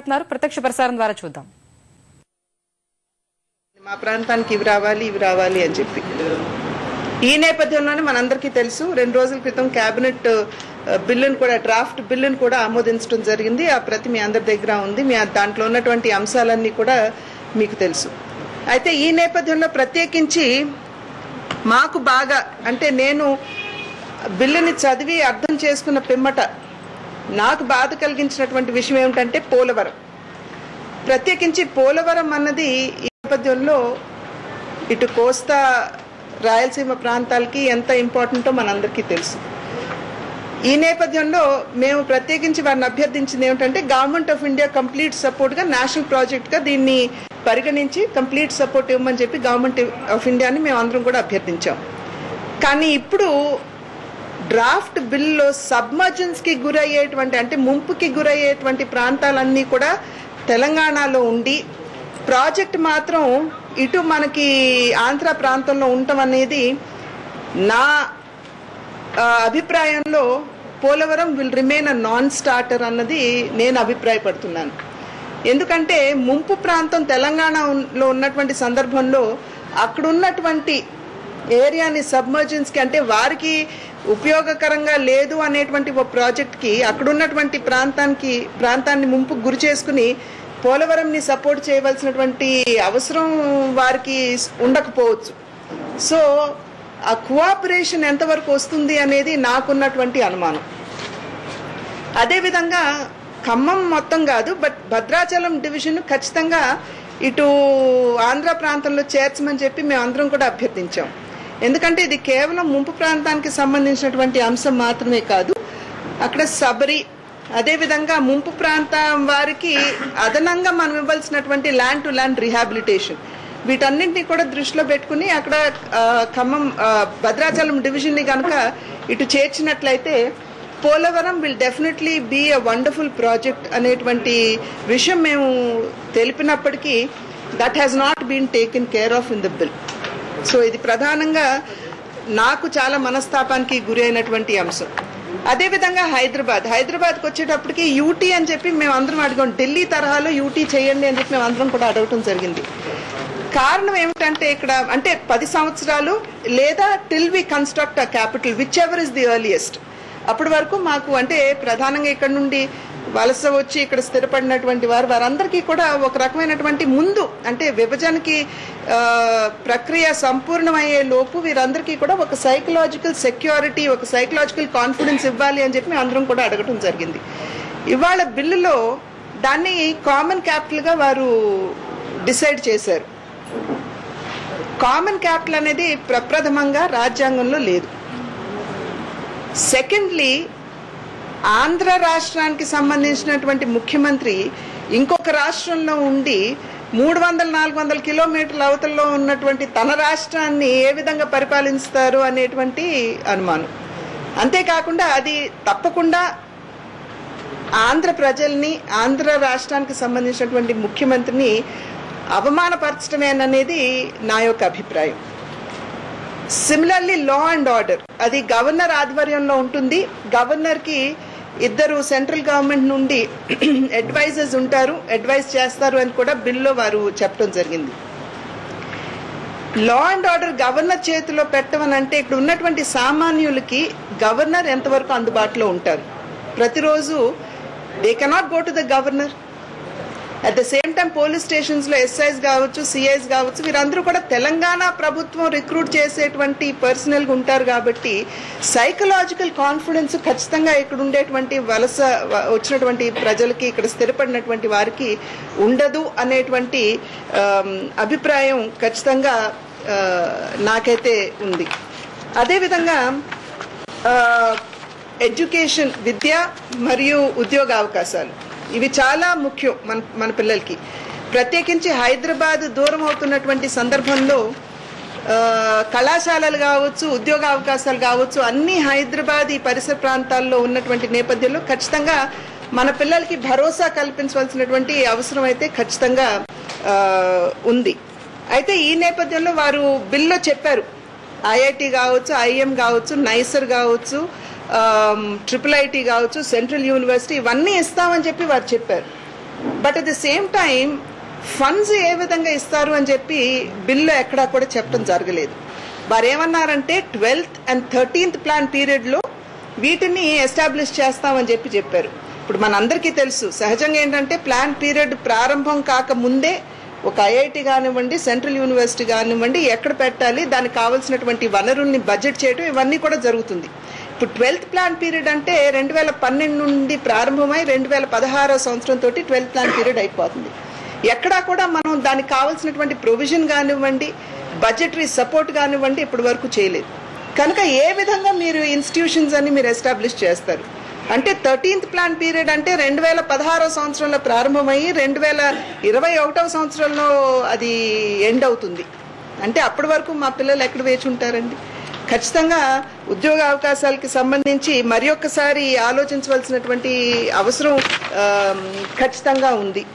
మాట్లాడుతున్నారు. ప్రత్యక్ష ప్రసారం ద్వారా చూద్దాం. మా ప్రాంతానికి ఇవి రావాలి అని చెప్పి ఈ నేపథ్యంలోనే మనందరికీ తెలుసు 2 రోజుల క్రితం కేబినెట్ బిల్లును కూడా డ్రాఫ్ట్ బిల్లును కూడా ఆమోదించడం జరిగింది. ఆ ప్రతి మీ అందరి దగ్గర ఉంది. దాంట్లో ఉన్నటువంటి అంశాలన్నీ కూడా మీకు తెలుసు. అయితే ఈ నేపథ్యంలో ప్రత్యేకించి మాకు బాగా అంటే నేను బిల్లుని చదివి అర్థం చేసుకున్న పిమ్మట నాకు బాధ కలిగించినటువంటి విషయం ఏమిటంటే పోలవరం. ప్రత్యేకించి పోలవరం అన్నది ఈ నేపథ్యంలో ఇటు కోస్తా రాయలసీమ ప్రాంతాలకి ఎంత ఇంపార్టెంటో మనందరికీ తెలుసు. ఈ నేపథ్యంలో మేము ప్రత్యేకించి వారిని అభ్యర్థించింది ఏమిటంటే గవర్నమెంట్ ఆఫ్ ఇండియా కంప్లీట్ సపోర్ట్గా నేషనల్ ప్రాజెక్ట్గా దీన్ని పరిగణించి కంప్లీట్ సపోర్ట్ ఇవ్వమని చెప్పి గవర్నమెంట్ ఆఫ్ ఇండియాని మేము అందరం కూడా అభ్యర్థించాం. కానీ ఇప్పుడు డ్రాఫ్ట్ బిల్లో సబ్మర్జెన్స్కి గురయ్యేటువంటి అంటే ముంపుకి గురయ్యేటువంటి ప్రాంతాలన్నీ కూడా తెలంగాణలో ఉండి ప్రాజెక్ట్ మాత్రం ఇటు మనకి ఆంధ్ర ప్రాంతంలో ఉండటం అనేది నా అభిప్రాయంలో Polavaram will remain a non starter అన్నది నేను అభిప్రాయపడుతున్నాను. ఎందుకంటే ముంపు ప్రాంతం తెలంగాణలో ఉన్నటువంటి సందర్భంలో అక్కడ ఉన్నటువంటి ఏరియాని సబ్మర్జెన్స్కి అంటే వారికి ఉపయోగకరంగా లేదు అనేటువంటి ఒక ప్రాజెక్ట్కి అక్కడ ఉన్నటువంటి ప్రాంతాన్ని ముంపుకు గురి చేసుకుని పోలవరంని సపోర్ట్ చేయవలసినటువంటి అవసరం వారికి ఉండకపోవచ్చు. సో ఆ కోఆపరేషన్ ఎంతవరకు వస్తుంది అనేది నాకున్నటువంటి అనుమానం. అదేవిధంగా ఖమ్మం మొత్తం కాదు బట్ భద్రాచలం డివిజన్ ఖచ్చితంగా ఇటు ఆంధ్ర ప్రాంతంలో చేర్చమని చెప్పి మేము అందరం కూడా అభ్యర్థించాం. ఎందుకంటే ఇది కేవలం ముంపు ప్రాంతానికి సంబంధించినటువంటి అంశం మాత్రమే కాదు, అక్కడ సబరి అదేవిధంగా ముంపు ప్రాంతం వారికి అదనంగా మనం ఇవ్వాల్సినటువంటి ల్యాండ్ టు ల్యాండ్ రీహాబిలిటేషన్ వీటన్నింటినీ కూడా దృష్టిలో పెట్టుకుని అక్కడ ఖమ్మం భద్రాచలం డివిజన్ని కనుక ఇటు చేర్చినట్లయితే Polavaram will definitely be a wonderful project అనేటువంటి విషయం మేము తెలిపినప్పటికీ that has not been taken care of in the bill. So ఇది ప్రధానంగా నాకు చాలా మనస్తాపానికి గురి అయినటువంటి అంశం. అదేవిధంగా హైదరాబాద్కి వచ్చేటప్పటికి యూటీ అని చెప్పి మేము అందరం అడిగాం. ఢిల్లీ తరహాలో యూటీ చేయండి అని చెప్పి మేము అందరం కూడా అడగటం జరిగింది. కారణం ఏమిటంటే ఇక్కడ అంటే 10 సంవత్సరాలు లేదా till we construct a capital whichever is the earliest అప్పటి వరకు మాకు అంటే ప్రధానంగా ఇక్కడ నుండి వలస వచ్చి ఇక్కడ స్థిరపడినటువంటి వారందరికీ కూడా ఒక రకమైనటువంటి ముందు అంటే విభజనకి ప్రక్రియ సంపూర్ణమయ్యే లోపు వీరందరికీ కూడా ఒక సైకలాజికల్ సెక్యూరిటీ ఒక సైకలాజికల్ కాన్ఫిడెన్స్ ఇవ్వాలి అని చెప్పి అందరం కూడా అడగటం జరిగింది. ఇవాళ బిల్లులో దాన్ని కామన్ క్యాపిటల్గా వారు డిసైడ్ చేశారు. కామన్ క్యాపిటల్ అనేది ప్రప్రథమంగా రాజ్యాంగంలో లేదు. సెకండ్లీ ఆంధ్ర రాష్ట్రానికి సంబంధించినటువంటి ముఖ్యమంత్రి ఇంకొక రాష్ట్రంలో ఉండి 300-400 కిలోమీటర్ల అవతల్లో ఉన్నటువంటి తన రాష్ట్రాన్ని ఏ విధంగా పరిపాలిస్తారు అనేటువంటి అనుమానం. అంతేకాకుండా అది తప్పకుండా ఆంధ్ర ప్రజల్ని ఆంధ్ర రాష్ట్రానికి సంబంధించినటువంటి ముఖ్యమంత్రిని అవమానపరచడమేననేది నా యొక్క అభిప్రాయం. సిమిలర్లీ లా అండ్ ఆర్డర్ అది గవర్నర్ ఆధ్వర్యంలో ఉంటుంది. గవర్నర్కి 2 సెంట్రల్ గవర్నమెంట్ నుండి అడ్వైజర్స్ ఉంటారు, అడ్వైజ్ చేస్తారు అని కూడా బిల్లో వారు చెప్పడం జరిగింది. లా అండ్ ఆర్డర్ గవర్నర్ చేతిలో పెట్టమనంటే ఇక్కడ ఉన్నటువంటి సామాన్యులకి గవర్నర్ ఎంతవరకు అందుబాటులో ఉంటారు? ప్రతిరోజు they cannot go to the governor. At the same time police స్టేషన్స్లో ఎస్ఐస్ కావచ్చు సిఐస్ కావచ్చు వీరందరూ కూడా తెలంగాణ ప్రభుత్వం రిక్రూట్ చేసేటువంటి పర్సనల్గా ఉంటారు. కాబట్టి సైకలాజికల్ కాన్ఫిడెన్స్ ఖచ్చితంగా ఇక్కడ ఉండేటువంటి వలస వచ్చినటువంటి ప్రజలకి ఇక్కడ స్థిరపడినటువంటి వారికి ఉండదు అనేటువంటి అభిప్రాయం ఖచ్చితంగా నాకైతే ఉంది. అదేవిధంగా ఎడ్యుకేషన్ విద్య మరియు ఉద్యోగ అవకాశాలు ఇవి చాలా ముఖ్యం మన పిల్లలకి. ప్రత్యేకించి హైదరాబాద్ దూరం అవుతున్నటువంటి సందర్భంలో కళాశాలలు కావచ్చు ఉద్యోగ అవకాశాలు కావచ్చు అన్ని హైదరాబాద్ ఈ పరిసర ప్రాంతాల్లో ఉన్నటువంటి నేపథ్యంలో ఖచ్చితంగా మన పిల్లలకి భరోసా కల్పించవలసినటువంటి అవసరం అయితే ఖచ్చితంగా ఉంది. అయితే ఈ నేపథ్యంలో వారు బిల్లో చెప్పారు ఐఐటి కావచ్చు ఐఎం కావచ్చు నైసర్ కావచ్చు ట్రిపుల్ ఐటీ కావచ్చు సెంట్రల్ యూనివర్సిటీ ఇవన్నీ ఇస్తామని చెప్పి వారు చెప్పారు. But at the same time funds ఏ విధంగా ఇస్తారు అని చెప్పి బిల్లు ఎక్కడా కూడా చెప్పడం జరగలేదు. వారు ఏమన్నారంటే 12th and 13th ప్లాన్ పీరియడ్లో వీటిని ఎస్టాబ్లిష్ చేస్తామని చెప్పారు. ఇప్పుడు మనందరికీ తెలుసు సహజంగా ఏంటంటే ప్లాన్ పీరియడ్ ప్రారంభం కాక ముందే ఒక ఐఐటి కానివ్వండి, సెంట్రల్ యూనివర్సిటీ కానివ్వండి, ఎక్కడ పెట్టాలి, దానికి కావాల్సినటువంటి వనరుల్ని బడ్జెట్ చేయడం ఇవన్నీ కూడా జరుగుతుంది. ఇప్పుడు 12th ప్లాన్ పీరియడ్ అంటే 2012 నుండి ప్రారంభమై 2016 సంవత్సరంతో 12th ప్లాన్ పీరియడ్ అయిపోతుంది. ఎక్కడా కూడా మనం దానికి కావాల్సినటువంటి ప్రొవిజన్ కానివ్వండి, బడ్జెటరీ సపోర్ట్ కానివ్వండి ఇప్పటి వరకు చేయలేదు. కనుక ఏ విధంగా మీరు ఇన్స్టిట్యూషన్స్ అన్ని మీరు ఎస్టాబ్లిష్ చేస్తారు అంటే 13th ప్లాన్ పీరియడ్ అంటే 2016 సంవత్సరంలో ప్రారంభమయ్యి 2021 సంవత్సరంలో అది ఎండ్ అవుతుంది. అంటే అప్పటి వరకు మా పిల్లలు ఎక్కడ వేచి ఉంటారండి? ఖచ్చితంగా ఉద్యోగ అవకాశాలకి సంబంధించి మరి ఒక్కసారి ఆలోచించవలసినటువంటి అవసరం ఖచ్చితంగా ఉంది.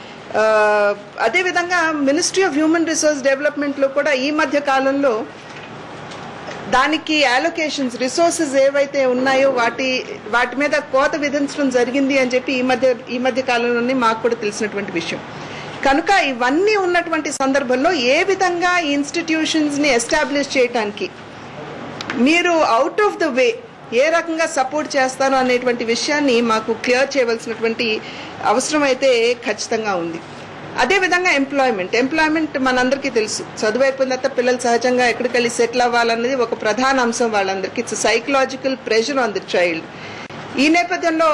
అదేవిధంగా మినిస్ట్రీ ఆఫ్ హ్యూమన్ రిసోర్స్ డెవలప్మెంట్లో కూడా ఈ మధ్య కాలంలో దానికి అలొకేషన్స్ రిసోర్సెస్ ఏవైతే ఉన్నాయో వాటి మీద కోత విధించడం జరిగింది అని చెప్పి ఈ మధ్య కాలంలోనే మాకు కూడా తెలిసినటువంటి విషయం. కనుక ఇవన్నీ ఉన్నటువంటి సందర్భంలో ఏ విధంగా ఇన్స్టిట్యూషన్స్ ని ఎస్టాబ్లిష్ చేయడానికి మీరు అవుట్ ఆఫ్ ద వే ఏ రకంగా సపోర్ట్ చేస్తారో అనేటువంటి విషయాన్ని మాకు క్లియర్ చేయవలసినటువంటి అవసరం అయితే ఖచ్చితంగా ఉంది. అదేవిధంగా ఎంప్లాయ్మెంట్ మనందరికీ తెలుసు. చదువు అయిపోయిన తర్వాత పిల్లలు సహజంగా ఎక్కడికి వెళ్ళి సెటిల్ అవ్వాలన్నది ఒక ప్రధాన అంశం వాళ్ళందరికీ. It's psychological pressure on the child. ఈ నేపథ్యంలో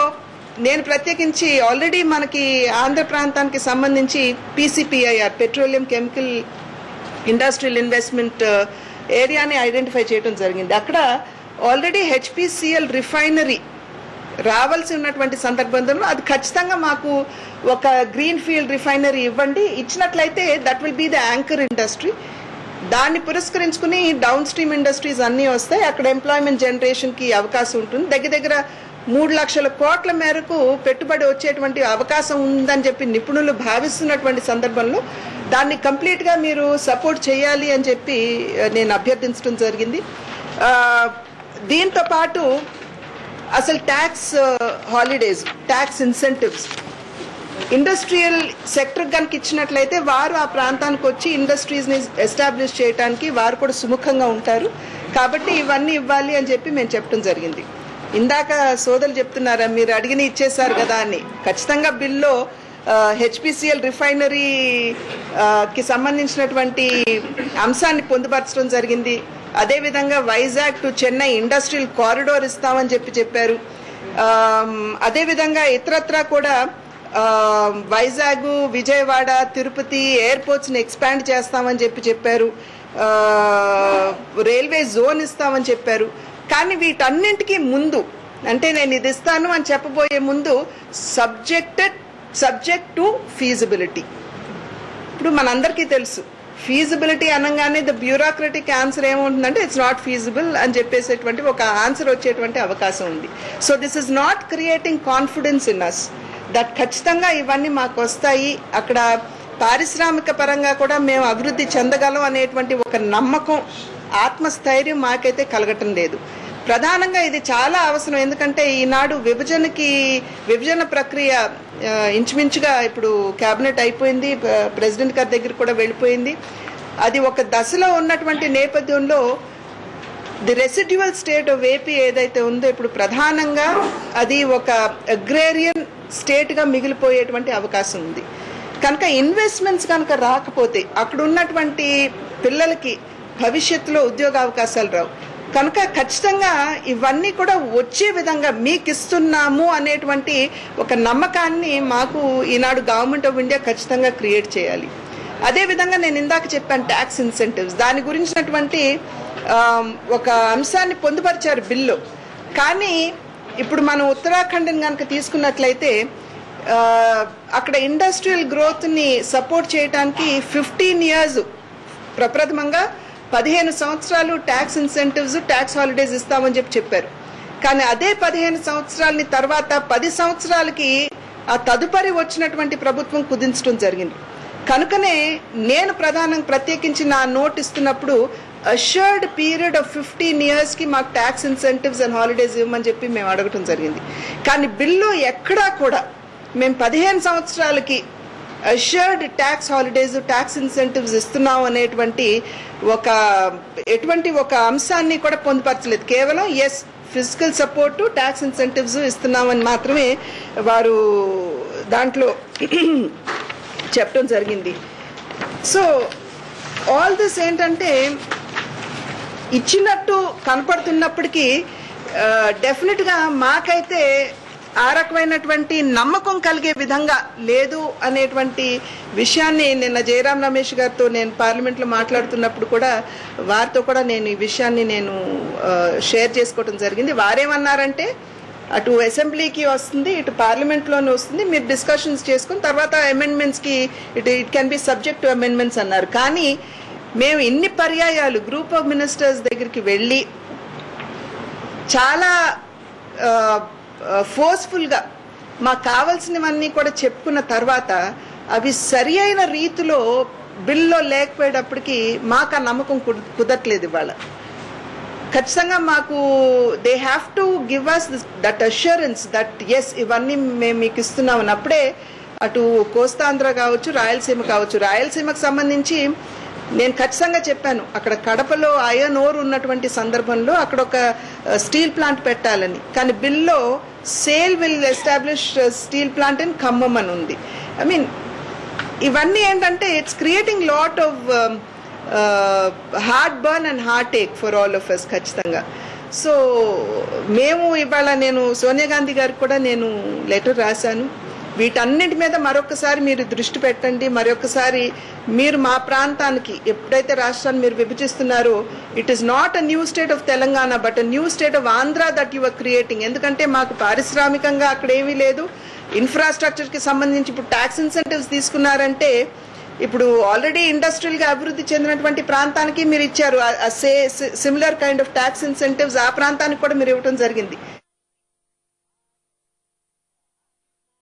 నేను ప్రత్యేకించి ఆల్రెడీ మనకి ఆంధ్ర ప్రాంతానికి సంబంధించి PCPIR petroleum chemical industrial investment ఏరియాని ఐడెంటిఫై చేయడం జరిగింది. అక్కడ ఆల్రెడీ HPCL రిఫైనరీ రావాల్సి ఉన్నటువంటి సందర్భంలో అది ఖచ్చితంగా మాకు ఒక గ్రీన్ ఫీల్డ్ రిఫైనరీ ఇవ్వండి, ఇచ్చినట్లయితే that will be the anchor industry. దాన్ని పురస్కరించుకుని డౌన్ స్ట్రీమ్ ఇండస్ట్రీస్ అన్నీ వస్తాయి, అక్కడ ఎంప్లాయ్మెంట్ జనరేషన్కి అవకాశం ఉంటుంది. దగ్గర 3 లక్షల కోట్ల మేరకు పెట్టుబడి వచ్చేటువంటి అవకాశం ఉందని చెప్పి నిపుణులు భావిస్తున్నటువంటి సందర్భంలో దాన్ని కంప్లీట్గా మీరు సపోర్ట్ చేయాలి అని చెప్పి నేను అభ్యర్థించడం జరిగింది. దీంతో పాటు అసలు tax holidays, tax incentives industrial sector కనుక ఇచ్చినట్లయితే వారు ఆ ప్రాంతానికి వచ్చి ఇండస్ట్రీస్ని ఎస్టాబ్లిష్ చేయడానికి వారు కూడా సుముఖంగా ఉంటారు. కాబట్టి ఇవన్నీ ఇవ్వాలి అని చెప్పి మేము చెప్పడం జరిగింది. ఇందాక సోదరులు చెప్తున్నారా మీరు అడిగిన ఇచ్చేసారు కదా అని. ఖచ్చితంగా బిల్లో HPCL రిఫైనరీకి సంబంధించినటువంటి అంశాన్ని పొందుపరచడం జరిగింది. అదేవిధంగా Vizag to Chennai industrial corridor ఇస్తామని చెప్పారు. అదేవిధంగా ఇతరత్రా కూడా వైజాగ్, విజయవాడ, తిరుపతి ఎయిర్పోర్ట్స్ని ఎక్స్పాండ్ చేస్తామని చెప్పారు. రైల్వే జోన్ ఇస్తామని చెప్పారు. కానీ వీటన్నింటికీ ముందు అంటే నేను ఇది ఇస్తాను అని చెప్పబోయే ముందు సబ్జెక్ట్ టు ఫీజిబిలిటీ. ఇప్పుడు మనందరికీ తెలుసు ఫీజిబిలిటీ అనగానే ద బ్యూరోక్రటిక్ ఆన్సర్ ఏముంటుందంటే ఇట్స్ నాట్ ఫీజిబుల్ అని చెప్పేసేటువంటి ఒక ఆన్సర్ వచ్చేటువంటి అవకాశం ఉంది. So this is not creating confidence in us that ఖచ్చితంగా ఇవన్నీ మాకు వస్తాయి, అక్కడ పారిశ్రామిక పరంగా కూడా మేము అభివృద్ధి చెందగలం అనేటువంటి ఒక నమ్మకం, ఆత్మస్థైర్యం మాకైతే కలగటం లేదు. ప్రధానంగా ఇది చాలా అవసరం. ఎందుకంటే ఈనాడు విభజన ప్రక్రియ ఇంచుమించుగా ఇప్పుడు క్యాబినెట్ అయిపోయింది, ప్రెసిడెంట్ గారి దగ్గర కూడా వెళ్ళిపోయింది. అది ఒక దశలో ఉన్నటువంటి నేపథ్యంలో the residual state of AP ఏదైతే ఉందో ఇప్పుడు ప్రధానంగా అది ఒక అగ్రేరియన్ స్టేట్గా మిగిలిపోయేటువంటి అవకాశం ఉంది. కనుక ఇన్వెస్ట్మెంట్స్ కనుక రాకపోతే అక్కడ ఉన్నటువంటి పిల్లలకి భవిష్యత్తులో ఉద్యోగ అవకాశాలు రావు. కనుక ఖచ్చితంగా ఇవన్నీ కూడా వచ్చే విధంగా మీకు ఇస్తున్నాము అనేటువంటి ఒక నమ్మకాన్ని మాకు ఈనాడు గవర్నమెంట్ ఆఫ్ ఇండియా ఖచ్చితంగా క్రియేట్ చేయాలి. అదేవిధంగా నేను ఇందాక చెప్పాను ట్యాక్స్ ఇన్సెంటివ్స్, దాని గురించినటువంటి ఒక అంశాన్ని పొందుపరిచారు బిల్లు. కానీ ఇప్పుడు మనం ఉత్తరాఖండ్ని కనుక తీసుకున్నట్లయితే అక్కడ ఇండస్ట్రియల్ గ్రోత్ని సపోర్ట్ చేయడానికి 15 years ప్రప్రథమంగా 15 సంవత్సరాలు ట్యాక్స్ ఇన్సెంటివ్స్, ట్యాక్స్ హాలిడేస్ ఇస్తామని చెప్పారు. కానీ అదే 15 సంవత్సరాలని తర్వాత 10 సంవత్సరాలకి ఆ తదుపరి వచ్చినటువంటి ప్రభుత్వం కుదించడం జరిగింది. కనుకనే నేను ప్రత్యేకించి నా నోట్ ఇస్తున్నప్పుడు అష్యూర్డ్ పీరియడ్ ఆఫ్ 15 years కి మాకు ట్యాక్స్ ఇన్సెంటివ్స్ అండ్ హాలిడేస్ ఇవ్వమని చెప్పి మేము అడగటం జరిగింది. కానీ బిల్లు ఎక్కడా కూడా మేము 15 సంవత్సరాలకి assured tax holidays, tax incentives ఇస్తున్నాం అనేటువంటి ఎటువంటి ఒక అంశాన్ని కూడా పొందుపరచలేదు. కేవలం ఎస్ ఫిజికల్ సపోర్ట్, ట్యాక్స్ ఇన్సెంటివ్స్ ఇస్తున్నామని మాత్రమే వారు దాంట్లో చెప్పడం జరిగింది. సో ఆల్ దిస్ ఏంటంటే ఇచ్చినట్టు కనపడుతున్నప్పటికీ డెఫినెట్గా మాకైతే ఆ రకమైనటువంటి నమ్మకం కలిగే విధంగా లేదు అనేటువంటి విషయాన్ని నిన్న జయరాం రమేష్ గారితో నేను పార్లమెంట్లో మాట్లాడుతున్నప్పుడు కూడా వారితో కూడా నేను ఈ విషయాన్ని నేను షేర్ చేసుకోవడం జరిగింది. వారేమన్నారంటే అటు అసెంబ్లీకి వస్తుంది, ఇటు పార్లమెంట్లోనే వస్తుంది, మీరు డిస్కషన్స్ చేసుకుని తర్వాత అమెండ్మెంట్స్కి it can be subject to amendments అన్నారు. కానీ మేము ఇన్ని పర్యాయాలు గ్రూప్ ఆఫ్ మినిస్టర్స్ దగ్గరికి వెళ్ళి చాలా ఫోర్స్ఫుల్గా మాకు కావాల్సినవన్నీ కూడా చెప్పుకున్న తర్వాత అవి సరి అయిన రీతిలో బిల్లో లేకపోయేటప్పటికి మాకు ఆ నమ్మకం కుదరట్లేదు. ఇవాళ ఖచ్చితంగా మాకు they have to give us that assurance that ఎస్ ఇవన్నీ మేము మీకు ఇస్తున్నాం అన్నప్పుడే అటు కోస్తాంధ్ర కావచ్చు, రాయలసీమ కావచ్చు. రాయలసీమకు సంబంధించి నేను ఖచ్చితంగా చెప్పాను, అక్కడ కడపలో ఐరన్ ఓర్ ఉన్నటువంటి సందర్భంలో అక్కడ ఒక స్టీల్ ప్లాంట్ పెట్టాలని. కానీ బిల్లో SAIL will establish steel plant in Khammam అని ఉంది. ఐ మీన్ ఇవన్నీ ఏంటంటే it's creating lot of heart burn and heart ache for all of us ఖచ్చితంగా. సో మేము ఇవాళ నేను సోనియా గాంధీ గారికి కూడా నేను లెటర్ రాశాను. వీటన్నిటి మీద మరొకసారి మీరు దృష్టి పెట్టండి, మరొకసారి మీరు మా ప్రాంతానికి ఎప్పుడైతే రాష్ట్రాన్ని మీరు విభజిస్తున్నారో it is not a new state of Telangana but a new state of Andhra that you are creating. ఎందుకంటే మాకు పారిశ్రామికంగా అక్కడ ఏమీ లేదు, ఇన్ఫ్రాస్ట్రక్చర్కి సంబంధించి ఇప్పుడు ట్యాక్స్ ఇన్సెంటివ్స్ తీసుకున్నారంటే ఇప్పుడు ఆల్రెడీ ఇండస్ట్రియల్గా అభివృద్ధి చెందినటువంటి ప్రాంతానికి మీరు ఇచ్చారు similar kind of tax incentives, ఆ ప్రాంతానికి కూడా మీరు ఇవ్వడం జరిగింది.